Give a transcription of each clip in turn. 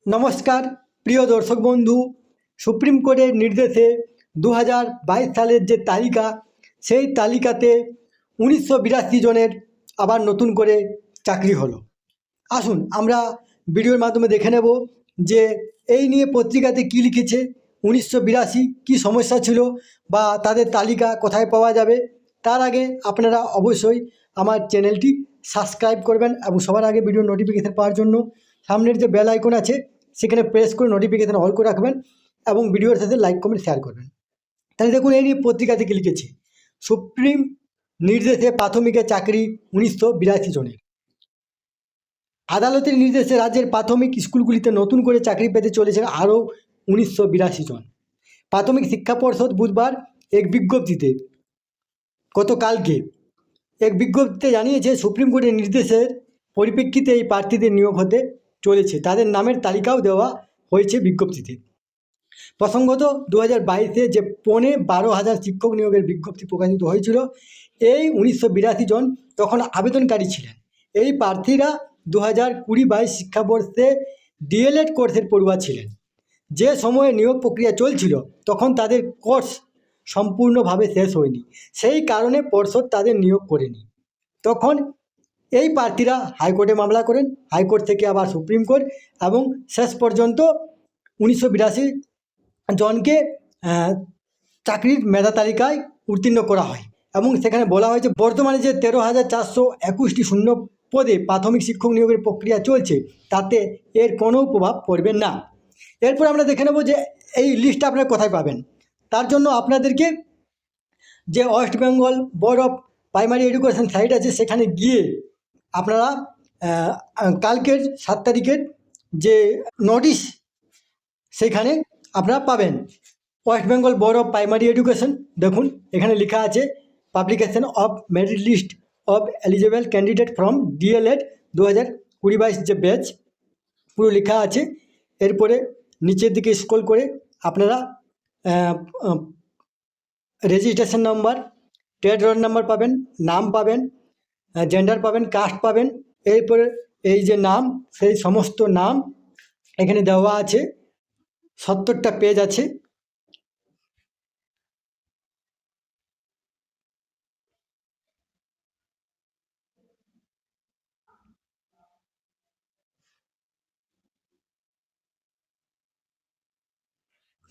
নমস্কার প্রিয় দর্শক বন্ধু, সুপ্রিম কোর্টের নির্দেশে 2022 সালের যে তালিকা, সেই তালিকাতে 1982 জনের আবার নতুন করে চাকরি হলো। আসুন আমরা ভিডিওর মাধ্যমে দেখে নেব যে এই নিয়ে পত্রিকাতে কী লিখেছে। 1982 কী সমস্যা ছিল বা তাদের তালিকা কোথায় পাওয়া যাবে। তার আগে আপনারা অবশ্যই আমার চ্যানেলটি সাবস্ক্রাইব করবেন এবং সবার আগে ভিডিও নোটিফিকেশান পাওয়ার জন্য সামনের যে বেল আইকন আছে সেখানে প্রেস করে নোটিফিকেশান অল করে রাখবেন এবং ভিডিওর সাথে লাইক কমেন্ট শেয়ার করবেন। তাহলে দেখুন এই নিয়ে পত্রিকাতে কী লিখেছে। সুপ্রিম নির্দেশে প্রাথমিকে চাকরি 1982 জনের। আদালতের নির্দেশে রাজ্যের প্রাথমিক স্কুলগুলিতে নতুন করে চাকরি পেতে চলেছেন আরও 1982 জন। প্রাথমিক শিক্ষা পর্ষদ বুধবার এক বিজ্ঞপ্তিতে গতকালকে এক বিজ্ঞপ্তিতে জানিয়েছে সুপ্রিম কোর্টের নির্দেশের পরিপ্রেক্ষিতে এই প্রার্থীদের নিয়োগ হতে চলেছে। তাদের নামের তালিকাও দেওয়া হয়েছে বিজ্ঞপ্তিতে। প্রসঙ্গত 2022-এ যে 12,500 শিক্ষক নিয়োগের বিজ্ঞপ্তি প্রকাশিত হয়েছিল, এই 1982 জন তখন আবেদনকারী ছিলেন। এই প্রার্থীরা 2020-22 শিক্ষাবর্ষে ডিএলএড কোর্সের পড়ুয়া ছিলেন। যে সময়ে নিয়োগ প্রক্রিয়া চলছিল তখন তাদের কোর্স সম্পূর্ণভাবে শেষ হয়নি, সেই কারণে পর্ষদ তাদের নিয়োগ করেনি। তখন এই প্রার্থীরা হাইকোর্টে মামলা করেন, হাইকোর্ট থেকে আবার সুপ্রিম কোর্ট, এবং শেষ পর্যন্ত 1982 জনকে চাকরির মেধা তালিকায় উত্তীর্ণ করা হয় এবং সেখানে বলা হয়েছে বর্তমানে যে 13,421টি শূন্য পদে প্রাথমিক শিক্ষক নিয়োগের প্রক্রিয়া চলছে তাতে এর কোনো প্রভাব পড়বে না। এরপর আমরা দেখে নেব যে এই লিস্টটা আপনারা কোথায় পাবেন। তার জন্য আপনাদেরকে যে West Bengal board of primary education site আছে সেখানে গিয়ে আপনারা কালকের 7 তারিখের যে নোটিশ সেখানে আপনারা পাবেন। West Bengal board of primary education, দেখুন এখানে লেখা আছে publication of merit list of eligible candidate from DElEd 2020-22 যে ব্যাচ, পুরো লেখা আছে। এরপরে নিচের দিকে স্ক্রল করে আপনারা registration number, trade roll number পাবেন, নাম পাবেন, জেন্ডার পাবেন, কাস্ট পাবেন। এরপরে এই যে নাম, সেই সমস্ত নাম এখানে দেওয়া আছে। 70টা পেজ আছে।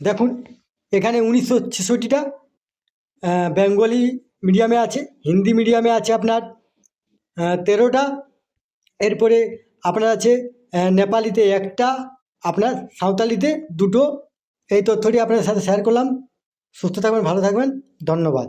দেখুন এখানে 1966টা বেঙ্গলি মিডিয়ামে আছে, হিন্দি মিডিয়ামে আছে আপনার 13টা, এরপরে আপনার আছে নেপালিতে 1টা, আপনার সাঁওতালিতে 2টো। এই তথ্যটি আপনাদের সাথে শেয়ার করলাম। সুস্থ থাকবেন, ভালো থাকবেন, ধন্যবাদ।